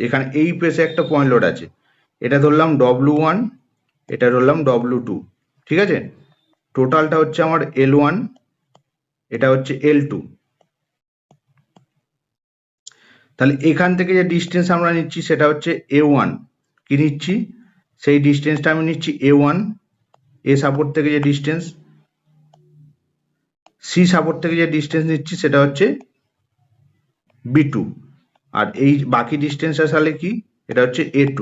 এখানে এই পেসে একটা পয়েন্ট লোড আছে, এটা ধরলাম W1, এটা ধরলাম W2, ঠিক আছে। টোটালটা হচ্ছে আমার L1, এটা হচ্ছে L2। তাহলে এখান থেকে যে ডিস্টেন্স আমরা নিচ্ছি সেটা হচ্ছে A1, কি নিচ্ছি, সেই ডিস্টেন্সটা আমি নিচ্ছি A1, এ সাপোর্ট থেকে যে ডিস্টেন্স, সি সাপোর্ট থেকে যে ডিস্টেন্স নিচ্ছি সেটা হচ্ছে B2, আর এই বাকি ডিস্টেন্সটা তাহলে কি, এটা হচ্ছে A2,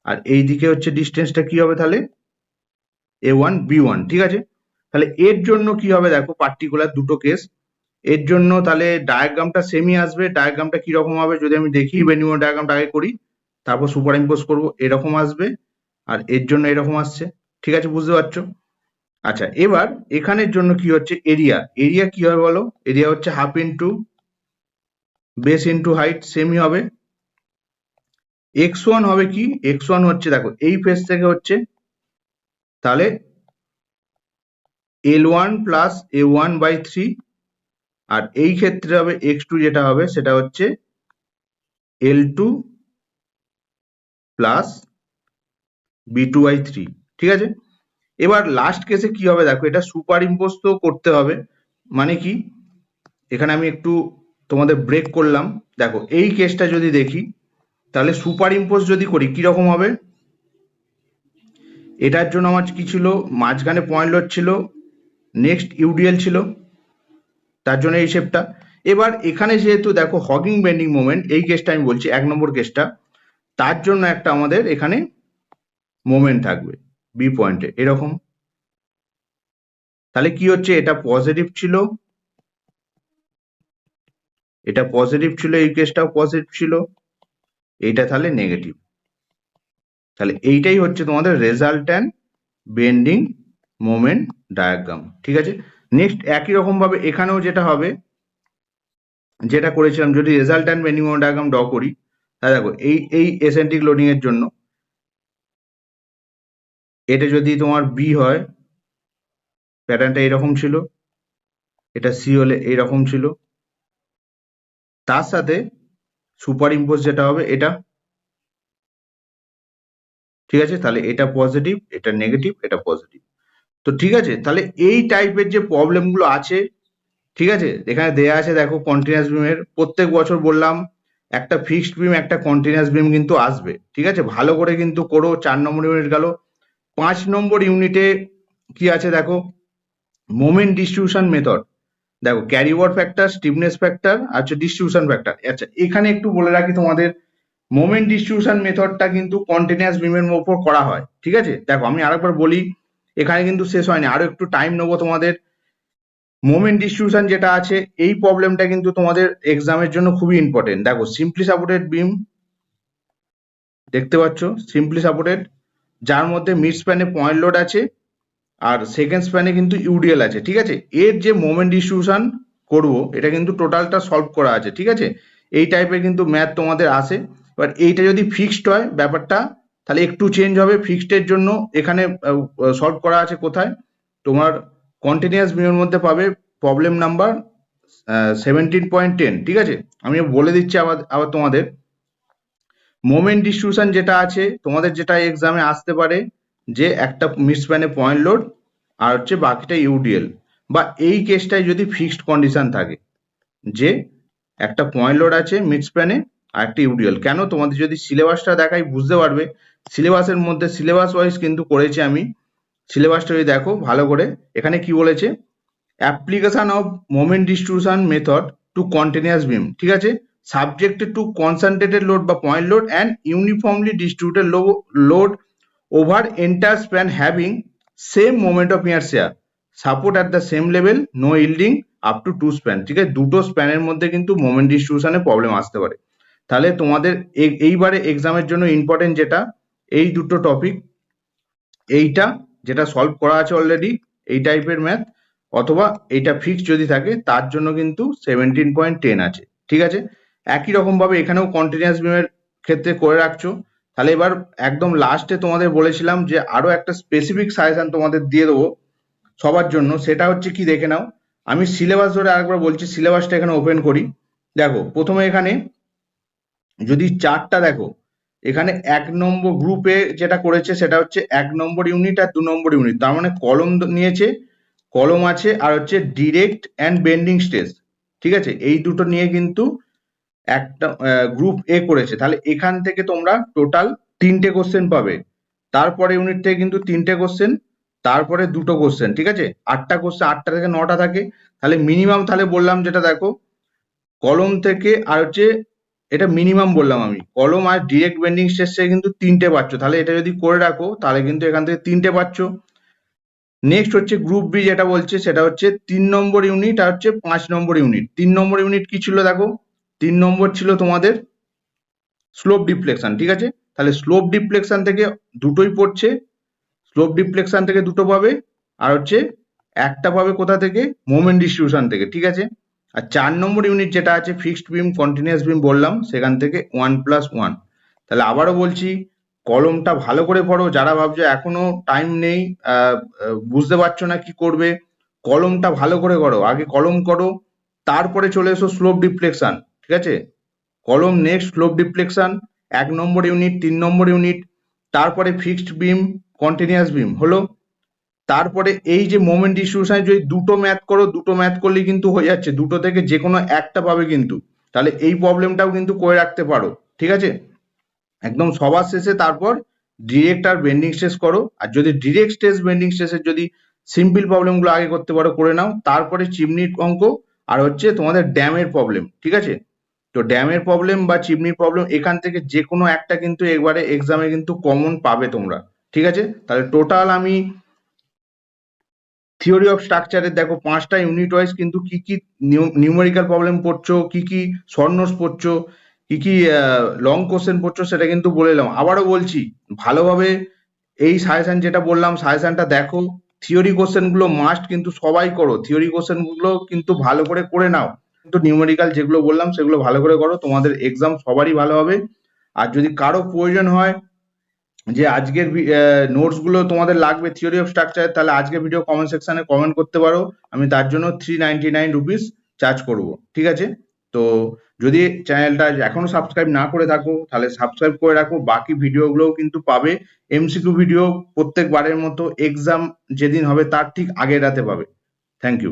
আর এই দিকে হচ্ছে ডিস্টেন্সটা কি হবে তাহলে A1 B1, ঠিক আছে। তাহলে এর জন্য কি হবে দেখো, পার্টিকুলার দুটো কেস, এর জন্য তাহলে ডায়াগ্রামটা সেমই আসবে। ডায়াগ্রামটা কি রকম হবে যদি আমি দেখি, বেনিমো ডায়াগ্রামটা আগে করি, তারপর সুপার ইম্পোজ করবো, এরকম আসবে, আর এর জন্য এরকম আসছে, ঠিক আছে, বুঝতে পারছো। আচ্ছা এবার এখানের জন্য কি হচ্ছে, এরিয়া, এরিয়া কি হবে বলো, এরিয়া হচ্ছে half into base into height, সেমই হবে। x1 হবে কি, x1 হচ্ছে দেখো এই ফেস থেকে হচ্ছে, তাহলে L1 প্লাস A1/3, আর এই ক্ষেত্রে হবে x2, যেটা হবে সেটা হচ্ছে L2 প্লাস B2/3, ঠিক আছে। এবার লাস্ট কেসে কি হবে দেখো, এটা সুপার ইম্পোজ তো করতে হবে, মানে কি, এখানে আমি একটু তোমাদের ব্রেক করলাম। দেখো এই কেসটা যদি দেখি, তাহলে সুপার ইম্পোজ যদি করি কিরকম হবে, এটার জন্য আমার কি ছিল, মাঝখানে পয়েন্ট লোড ছিল, নেক্সট ইউডিএল ছিল, তার জন্য এই শেপটা। এবার এখানে যেহেতু দেখো হগিং বেন্ডিং মোমেন্ট, এই কেসটা আমি বলছি 1 নম্বর কেসটা, তার জন্য একটা আমাদের এখানে মোমেন্ট থাকবে বি পয়েন্টে এরকম। তাহলে কি হচ্ছে, এটা পজিটিভ ছিল, এটা পজিটিভ ছিল, এই কেসটাও পজিটিভ ছিল, এইটা তাহলে নেগেটিভ। তাহলে এইটাই হচ্ছে তোমাদের রেজাল্ট্যান্ট বেন্ডিং মোমেন্ট ডায়াগ্রাম, ঠিক আছে। নেক্সট একই রকম ভাবে এখানেও যেটা হবে, যেটা করেছিলাম, যদি resultant bending moment diagram draw করি, তাহলে দেখো এই এসেন্ট্রিক লোডিং এর জন্য এটা যদি তোমার বি হয়, প্যাটার্নটা এরকম ছিল, এটা সি হলে এইরকম ছিল, তার সাথে সুপার ইম্পোজ যেটা হবে এটা, ঠিক আছে? তাহলে এটা পজিটিভ, এটা নেগেটিভ, এটা পজিটিভ। তো ঠিক আছে, তাহলে এই টাইপের যে প্রবলেম গুলো আছে, ঠিক আছে, এখানে দেয়া আছে দেখো কন্টিনিউয়াস বিমের প্রত্যেক বছর বললাম একটা ফিক্সড বিম একটা কন্টিনিউয়াস বিম কিন্তু আসবে, ঠিক আছে? ভালো করে কিন্তু করো। 4 নম্বর ইউনিট গেল। 5 নম্বর ইউনিটে কি আছে দেখো, মোমেন্ট ডিস্ট্রিবিউশন মেথড। দেখো carry over factor, stiffness factor, আচ্ছা ডিস্ট্রিবিউশন ফ্যাক্টর। আচ্ছা এখানে একটু বলে রাখি তোমাদের, মোমেন্ট ডিস্ট্রিবিউশন মেথডটা কিন্তু কন্টিনিউয়াস বিমের উপর করা হয়, ঠিক আছে? দেখো আমি আরেকবার বলি, এখানে কিন্তু শেষ হয়নি, আরো একটু টাইম নেবো তোমাদের। মোমেন্ট ডিস্ট্রিবিউশন যেটা আছে, এই প্রবলেমটা কিন্তু তোমাদের এক্সামের জন্য খুবই ইম্পর্টেন্ট। দেখো সিম্পলি সাপোর্টেড বিম দেখতে পাচ্ছ, সিম্পলি সাপোর্টেড, যার মধ্যে মিড স্প্যানে পয়েন্ট লোড আছে আর সেকেন্ড স্প্যানে কিন্তু ইউডিএল আছে, ঠিক আছে? এর যে মোমেন্ট ডিস্ট্রিবিউশন করব, এটা কিন্তু টোটালটা সলভ করা আছে, ঠিক আছে? এই টাইপের কিন্তু ম্যাথ তোমাদের আসে। এবার এইটা যদি ফিক্সড হয় ব্যাপারটা, তাহলে একটু চেঞ্জ হবে। ফিক্সড এর জন্য এখানে সলভ করা আছে কোথায়, তোমার কন্টিনিউয়াস বিমের মধ্যে পাবে প্রবলেম নাম্বার 17.10, ঠিক আছে? আমি বলে দিচ্ছি আবার আবার তোমাদের, মোমেন্ট ডিস্ট্রিবিউশন যেটা আছে তোমাদের, যেটা এক্সামে আসতে পারে, যে একটা মিড স্প্যানে পয়েন্ট লোড আর হচ্ছে বাকিটা ইউডিএল, বা এই কেসটায় যদি ফিক্সড কন্ডিশন থাকে যে একটা পয়েন্ট লোড আছে মিড স্প্যানে আর একটা ইউডিএল। কেন, তোমাদের যদি সিলেবাসটা দেখাই বুঝতে পারবে, সিলেবাসের মধ্যে সিলেবাস ওয়াইজ কিন্তু করেছি আমি। সিলেবাসটা যদি দেখো ভালো করে, এখানে কি বলেছে, application of moment distribution method to continuous beam, ঠিক আছে, সাবজেক্টেড টু কনসেন্ট্রেটেড লোড বা point load and uniformly distributed load over entire span having same moment of inertia, support at the same level, no yielding up to 2 span, ঠিক আছে? দুটো স্প্যানের মধ্যে কিন্তু moment ডিস্ট্রিবিউশনে problem আসতে পারে। তাহলে তোমাদের এইবারে এক্সামের জন্য ইম্পর্টেন্ট যেটা, এই দুটো টপিক, এইটা যেটা সলভ করা আছে অলরেডি এই টাইপের ম্যাথ, অথবা এইটা ফিক্স যদি থাকে তার জন্য কিন্তু 17.10 আছে, ঠিক আছে? একই রকম ভাবে এখানেও কন্টিনিউয়াস বিমের ক্ষেত্রে করে রাখছো। তাহলে এবার একদম লাস্টে তোমাদের বলেছিলাম যে আরো একটা স্পেসিফিক সাজেশন তোমাদের দিয়ে দেবো সবার জন্য, সেটা হচ্ছে কি দেখে নাও। আমি সিলেবাস ধরে আরেকবার বলছি, সিলেবাসটা এখানে ওপেন করি। দেখো প্রথমে এখানে যদি চারটা দেখো, এখানে 1 নম্বর গ্রুপে যেটা করেছে সেটা হচ্ছে 1 নম্বর ইউনিট আর 2 নম্বর ইউনিট, তার মানে কলম নিয়েছে, কলম আছে, আর হচ্ছে ডিরেক্ট অ্যান্ড বেন্ডিং স্ট্রেস, ঠিক আছে? এই দুটো নিয়ে কিন্তু একটা গ্রুপ এ করেছে। তাহলে এখান থেকে তোমরা টোটাল 3টে কোশ্চেন পাবে, তারপরে ইউনিট থেকে কিন্তু 3টে কোশ্চেন, তারপরে 2টো কোশ্চেন, ঠিক আছে? 8টা কোশ্চেন, 8টা থেকে 9টা থাকে। তাহলে মিনিমাম, তাহলে বললাম যেটা দেখো, কলম থেকে আর হচ্ছে, এটা মিনিমাম বললাম আমি, কলম আর ডিরেক্ট বেন্ডিং স্ট্রেসে কিন্তু 3টে পাচ্ছ। তাহলে এটা যদি করে রাখো তাহলে কিন্তু এখান থেকে 3টে পাচ্ছ। নেক্সট হচ্ছে গ্রুপ বি, যেটা বলছে সেটা হচ্ছে 3 নম্বর ইউনিট আর হচ্ছে 5 নম্বর ইউনিট। 3 নম্বর ইউনিট কি ছিল দেখো, 3 নম্বর ছিল তোমাদের স্লোপ ডিফ্লেকশন, ঠিক আছে? তাহলে স্লোপ ডিফ্লেকশন থেকে দুটোই পড়ছে, স্লোপ ডিফ্লেকশন থেকে দুটো পাবে, আর হচ্ছে একটা পাবে কোথা থেকে, মোমেন্ট ডিস্ট্রিবিউশন থেকে, ঠিক আছে? আর 4 নম্বর ইউনিট যেটা আছে ফিক্সড বিম কন্টিনিউয়াস বিম বললাম, সেখান থেকে 1+1। তাহলে আবারও বলছি, কলমটা ভালো করে পড়ো, যারা ভাবছো এখনো টাইম নেই, বুঝতে পারছো না কি করবে, কলমটা ভালো করে করো, আগে কলম করো, তারপরে চলে এসো স্লোপ ডিফ্লেকশন, ঠিক আছে? কলম নেক্সট স্লোপ ডিফ্লেকশন, 1 নম্বর ইউনিট, 3 নম্বর ইউনিট, তারপরে ফিক্সড বিম কন্টিনিউয়াস বিম হলো, তারপরে এই যে মোমেন্ট ডিস্ট্রিবিউশন, যদি দুটো ম্যাথ করো, দুটো ম্যাথ করলে কিন্তু হয়ে যাচ্ছে, দুটো থেকে যে কোনো একটা পাবে কিন্তু। তাহলে এই প্রবলেমটাও কিন্তু করে রাখতে পারো, ঠিক আছে? একদম সবার শেষে তারপর ডিরেক্ট আর বেন্ডিং স্ট্রেস করো, আর যদি ডিরেক্ট স্ট্রেস বেন্ডিং স্ট্রেসের যদি সিম্পল প্রবলেমগুলো আগে করতে পারো করে নাও, তারপরে চিমনির অঙ্ক আর হচ্ছে তোমাদের ড্যামের প্রবলেম, ঠিক আছে? তো ড্যামের প্রবলেম বা চিমনির প্রবলেম এখান থেকে যে কোনো একটা কিন্তু একবারে এক্সামে কিন্তু কমন পাবে তোমরা, ঠিক আছে? তাহলে টোটাল আমি থিওরি অফ স্ট্রাকচারের দেখো 5টা ইউনিট ওয়াইজ কিন্তু কি কি নিউমেরিক্যাল প্রবলেম পড়ছো, কি কি শর্ট নোটস পড়ছো, কি কি লং কোশ্চেন পড়ছো, সেটা কিন্তু বলে এলাম। আবারও বলছি, ভালোভাবে এই সাজেশন যেটা বললাম সাজেশনটা দেখো, থিওরি কোশ্চেন গুলো মাস্ট কিন্তু সবাই করো, থিওরি কোশ্চেন গুলো কিন্তু ভালো করে করে নাও, কিন্তু নিউমেরিক্যাল যেগুলো বললাম সেগুলো ভালো করে করো, তোমাদের এক্সাম সবারই ভালো হবে। আর যদি কারো প্রয়োজন হয় যে আজকের নোটস গুলো তোমাদের লাগবে থিওরি অফ স্ট্রাকচার, তাহলে আজকের ভিডিও কমেন্ট সেকশনে কমেন্ট করতে পারো, আমি তার জন্য 399 রুপিস চার্জ করব, ঠিক আছে? তো যদি চ্যানেলটা এখনো সাবস্ক্রাইব না করে থাকো তাহলে সাবস্ক্রাইব করে রাখো, বাকি ভিডিওগুলোও কিন্তু পাবে, এমসিকিউ ভিডিও প্রত্যেকবারের মতো এক্সাম যেদিন হবে তার ঠিক আগের রাতে পাবে। Thank you.